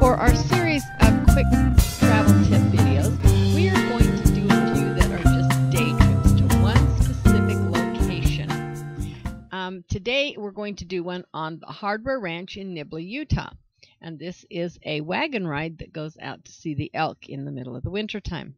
For our series of quick travel tip videos, we are going to do a few that are just day trips to one specific location. Today we're going to do one on the Hardware Ranch in Nibley, Utah. And this is a wagon ride that goes out to see the elk in the middle of the winter time.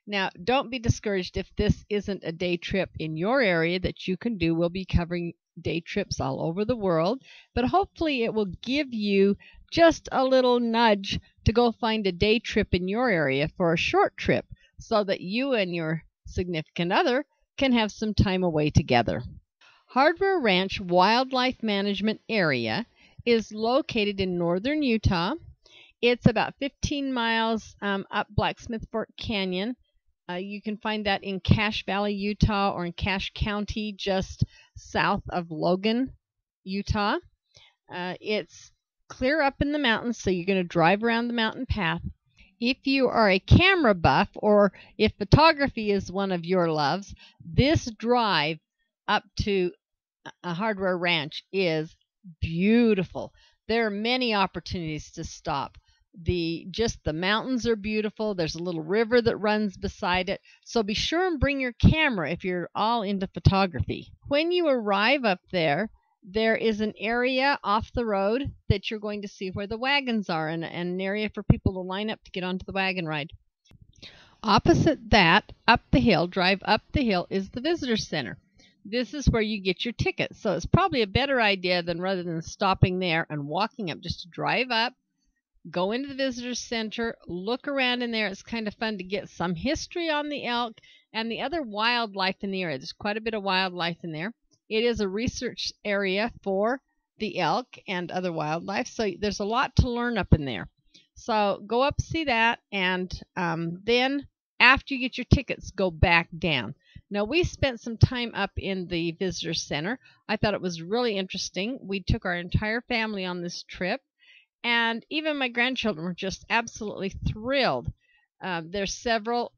Now, don't be discouraged if this isn't a day trip in your area that you can do. We'll be covering day trips all over the world, but hopefully it will give you just a little nudge to go find a day trip in your area for a short trip so that you and your significant other can have some time away together. Hardware Ranch Wildlife Management Area is located in northern Utah. It's about 15 miles up Blacksmith Fork Canyon. You can find that in Cache Valley, Utah, or in Cache County, just south of Logan, Utah. It's clear up in the mountains, so you're going to drive around the mountain path. If you are a camera buff, or if photography is one of your loves, this drive up to a Hardware Ranch is beautiful. There are many opportunities to stop. The mountains are beautiful. There's a little river that runs beside it. So be sure and bring your camera if you're all into photography. When you arrive up there, there is an area off the road that you're going to see where the wagons are, and an area for people to line up to get onto the wagon ride. Opposite that, drive up the hill, is the visitor center. This is where you get your tickets. So it's probably a better idea rather than stopping there and walking up, just to drive up, go into the visitor center, look around in there. It's kind of fun to get some history on the elk and the other wildlife in the area. There's quite a bit of wildlife in there. It is a research area for the elk and other wildlife, so there's a lot to learn up in there. So go up, see that, and then after you get your tickets, go back down. Now, we spent some time up in the visitor center. I thought it was really interesting. We took our entire family on this trip, and even my grandchildren were just absolutely thrilled. There's several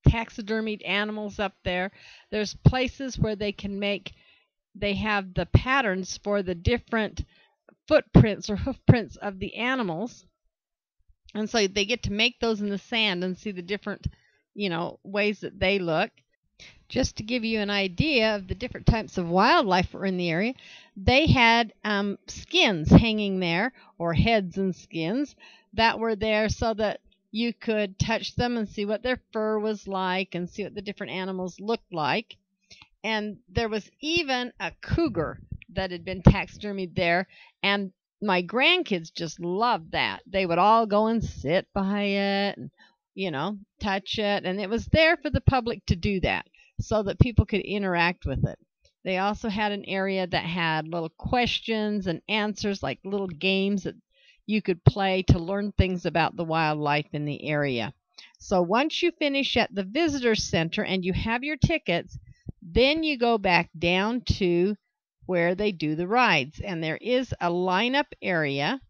taxidermied animals up there. There's places where they have the patterns for the different footprints or hoof prints of the animals. And so they get to make those in the sand and see the different, ways that they look. Just to give you an idea of the different types of wildlife that were in the area, they had skins hanging there, or heads and skins that were there so that you could touch them and see what their fur was like and see what the different animals looked like. And there was even a cougar that had been taxidermied there, and my grandkids just loved that. They would all go and sit by it and, touch it, and it was there for the public to do that so that people could interact with it. They also had an area that had little questions and answers, like little games that you could play to learn things about the wildlife in the area. So once you finish at the visitor center and you have your tickets, then you go back down to where they do the rides, and there is a lineup area.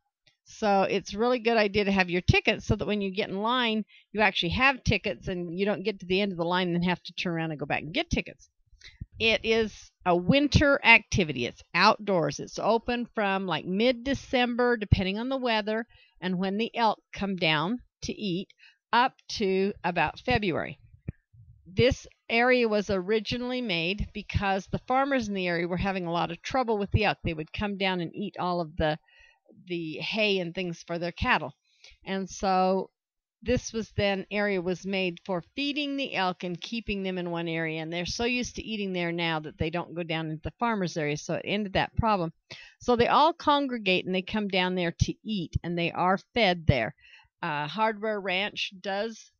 So it's a really good idea to have your tickets so that when you get in line, you actually have tickets and you don't get to the end of the line and then have to turn around and go back and get tickets. It is a winter activity. It's outdoors. It's open from like mid-December, depending on the weather and when the elk come down to eat, up to about February. This area was originally made because the farmers in the area were having a lot of trouble with the elk. They would come down and eat all of the hay and things for their cattle. And so this area was made for feeding the elk and keeping them in one area. And they're so used to eating there now that they don't go down into the farmers area. So it ended that problem. So they all congregate and they come down there to eat, and they are fed there. Hardware Ranch does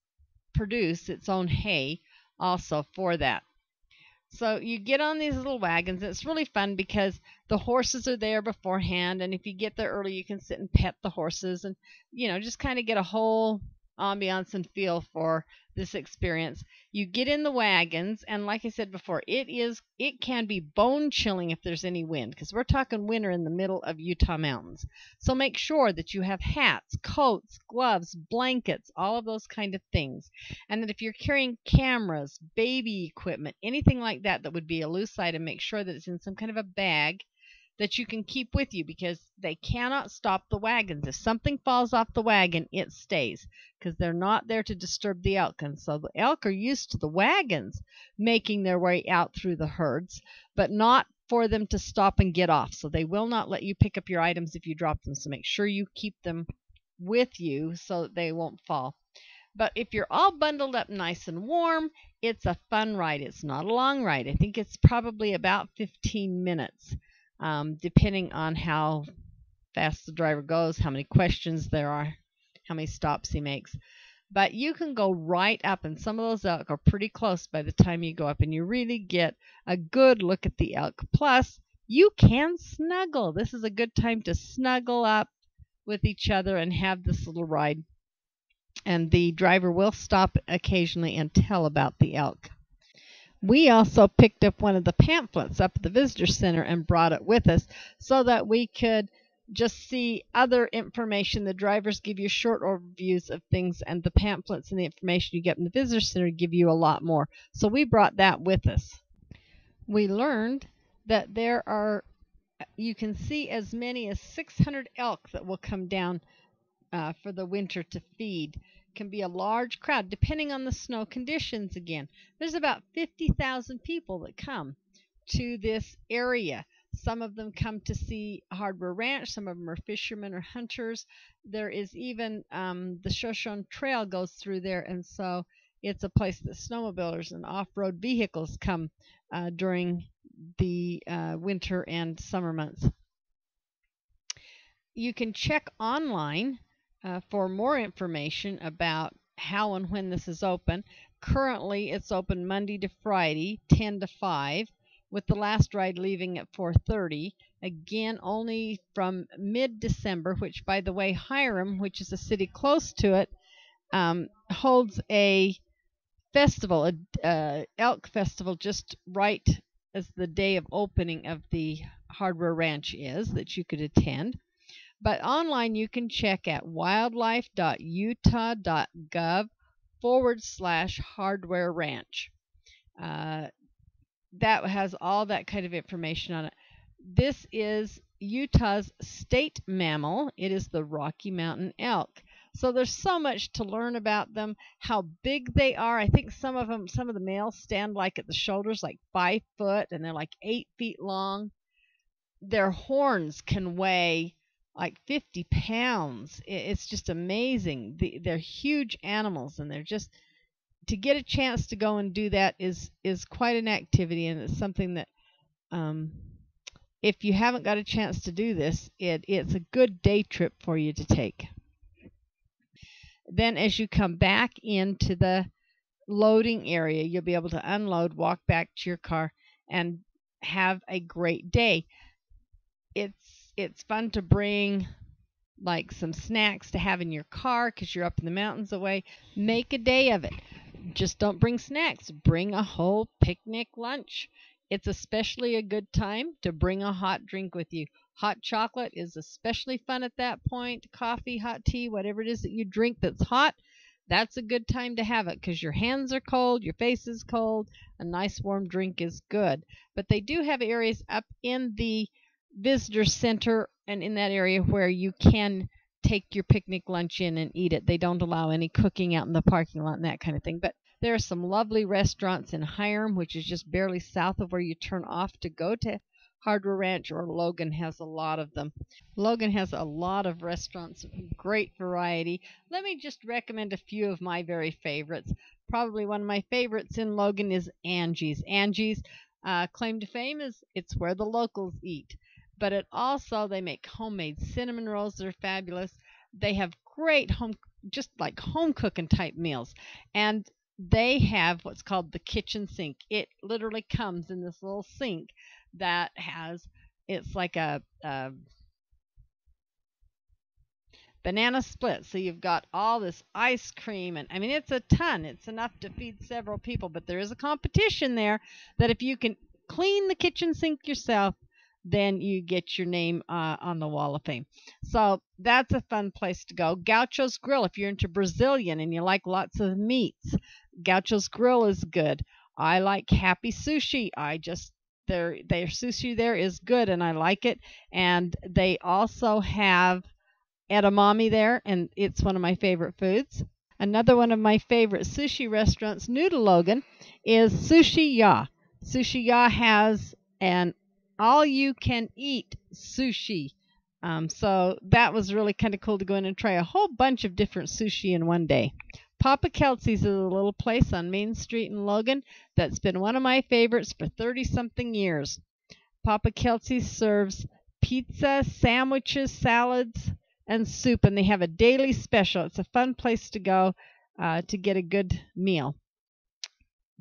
produce its own hay also for that. So you get on these little wagons, and it's really fun because the horses are there beforehand, and if you get there early, you can sit and pet the horses and, just kind of get a whole ambiance and feel for this experience. You get in the wagons, and like I said before, it can be bone chilling if there's any wind, because we're talking winter in the middle of Utah mountains. So make sure that you have hats, coats, gloves, blankets, all of those kind of things. And that if you're carrying cameras, baby equipment, anything like that that would be a loose item, make sure that it's in some kind of a bag that you can keep with you, because they cannot stop the wagons. If something falls off the wagon, it stays, because they're not there to disturb the elk. And so the elk are used to the wagons making their way out through the herds, but not for them to stop and get off. So they will not let you pick up your items if you drop them. So make sure you keep them with you so that they won't fall. But if you're all bundled up nice and warm, it's a fun ride. It's not a long ride. I think it's probably about 15 minutes, depending on how fast the driver goes, how many questions there are, how many stops he makes. But you can go right up, and some of those elk are pretty close by the time you go up, and you really get a good look at the elk. Plus, you can snuggle. This is a good time to snuggle up with each other and have this little ride. And the driver will stop occasionally and tell about the elk. We also picked up one of the pamphlets up at the visitor center and brought it with us so that we could just see other information. The drivers give you short overviews of things, and the pamphlets and the information you get in the visitor center give you a lot more. So we brought that with us. We learned that you can see as many as 600 elk that will come down for the winter to feed. Can be a large crowd depending on the snow conditions. Again, there's about 50,000 people that come to this area. Some of them come to see Hardware Ranch. Some of them are fishermen or hunters. There is even the Shoshone Trail goes through there, and so it's a place that snowmobilers and off-road vehicles come during the winter and summer months. You can check online for more information about how and when this is open. Currently, it's open Monday to Friday, 10 to 5, with the last ride leaving at 4:30. Again, only from mid-December, which, by the way, Hiram, which is a city close to it, holds a festival, a elk festival, just right as the day of opening of the Hardware Ranch is, that you could attend. But online you can check at wildlife.utah.gov/Hardware Ranch. That has all that kind of information on it. This is Utah's state mammal. It is the Rocky Mountain elk. So there's so much to learn about them, how big they are. I think some of the males stand like at the shoulders like 5 foot, and they're like 8 feet long. Their horns can weigh like 50 pounds. It's just amazing. They're huge animals, and they're just, to get a chance to go and do that is quite an activity, and it's something that if you haven't got a chance to do this, it's a good day trip for you to take. Then as you come back into the loading area, you'll be able to unload, walk back to your car, and have a great day. It's fun to bring like some snacks to have in your car because you're up in the mountains away. Make a day of it. Just don't bring snacks. Bring a whole picnic lunch. It's especially a good time to bring a hot drink with you. Hot chocolate is especially fun at that point. Coffee, hot tea, whatever it is that you drink that's hot, that's a good time to have it because your hands are cold, your face is cold. A nice warm drink is good. But they do have areas up in the visitor center and in that area where you can take your picnic lunch in and eat it. They don't allow any cooking out in the parking lot and that kind of thing. But there are some lovely restaurants in Hiram, which is just barely south of where you turn off to go to Hardware Ranch, or Logan has a lot of them. Logan has a lot of restaurants, great variety. Let me just recommend a few of my very favorites. Probably one of my favorites in Logan is Angie's. Angie's claim to fame is it's where the locals eat. But they make homemade cinnamon rolls that are fabulous. They have great home cooking type meals. And they have what's called the kitchen sink. It literally comes in this little sink that it's like a banana split. So you've got all this ice cream, and I mean, it's a ton. It's enough to feed several people, but there is a competition there that if you can clean the kitchen sink yourself, then you get your name on the Wall of Fame. So that's a fun place to go. Gaucho's Grill, if you're into Brazilian and you like lots of meats, Gaucho's Grill is good. I like Happy Sushi. I just Their sushi there is good, and I like it. And they also have edamame there, and it's one of my favorite foods. Another one of my favorite sushi restaurants, new to Logan, is Sushi Ya. Sushi Ya has an all-you-can-eat sushi. So that was really kind of cool to go in and try a whole bunch of different sushi in one day. Papa Kelsey's is a little place on Main Street in Logan that's been one of my favorites for 30-something years. Papa Kelsey's serves pizza, sandwiches, salads, and soup, and they have a daily special. It's a fun place to go to get a good meal.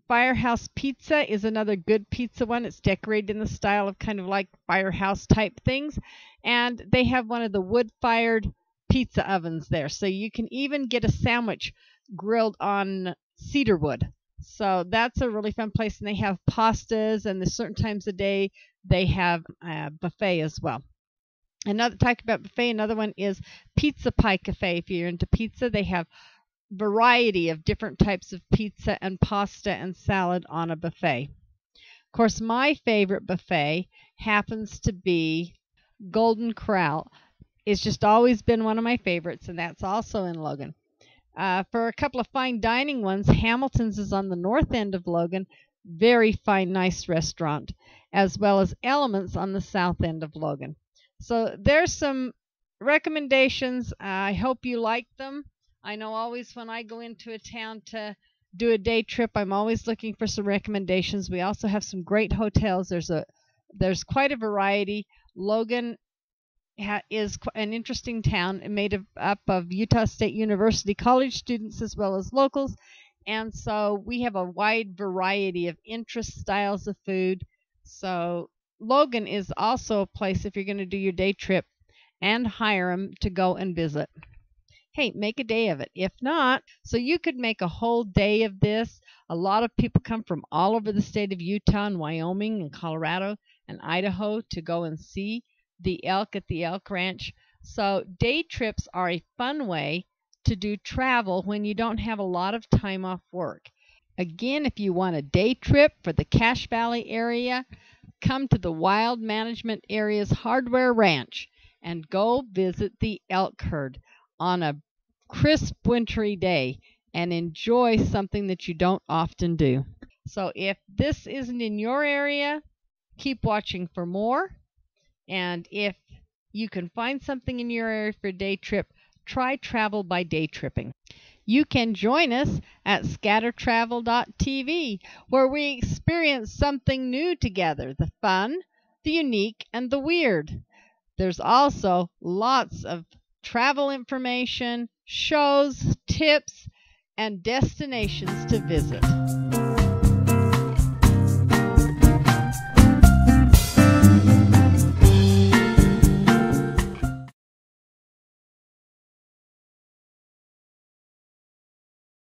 Firehouse Pizza is another good pizza one. It's decorated in the style of kind of like firehouse type things, and they have one of the wood-fired pizza ovens there, so you can even get a sandwich grilled on cedar wood. So that's a really fun place, and they have pastas, and there's certain times of day they have a buffet as well. Another talk about buffet. Another one is Pizza Pie Cafe. If you're into pizza, they have variety of different types of pizza and pasta and salad on a buffet. Of course, my favorite buffet happens to be Golden Corral. It's just always been one of my favorites, and that's also in Logan. For a couple of fine dining ones, Hamilton's is on the north end of Logan. Very fine, nice restaurant, as well as Elements on the south end of Logan. So there's some recommendations. I hope you like them. I know always when I go into a town to do a day trip, I'm always looking for some recommendations. We also have some great hotels. There's quite a variety. Logan is an interesting town made up of Utah State University college students as well as locals, and so we have a wide variety of interest styles of food. So Logan is also a place, if you're going to do your day trip and hire them, to go and visit. Hey, make a day of it. If not, so you could make a whole day of this. A lot of people come from all over the state of Utah and Wyoming and Colorado and Idaho to go and see the elk at the elk ranch. So day trips are a fun way to do travel when you don't have a lot of time off work. Again, if you want a day trip for the Cache Valley area, come to the Wild Management Area's Hardware Ranch and go visit the elk herd on a crisp wintry day and enjoy something that you don't often do. So if this isn't in your area, keep watching for more. And if you can find something in your area for a day trip, try travel by day tripping. You can join us at scattertravel.tv, where we experience something new together, the fun, the unique, and the weird. There's also lots of travel information, shows, tips, and destinations to visit.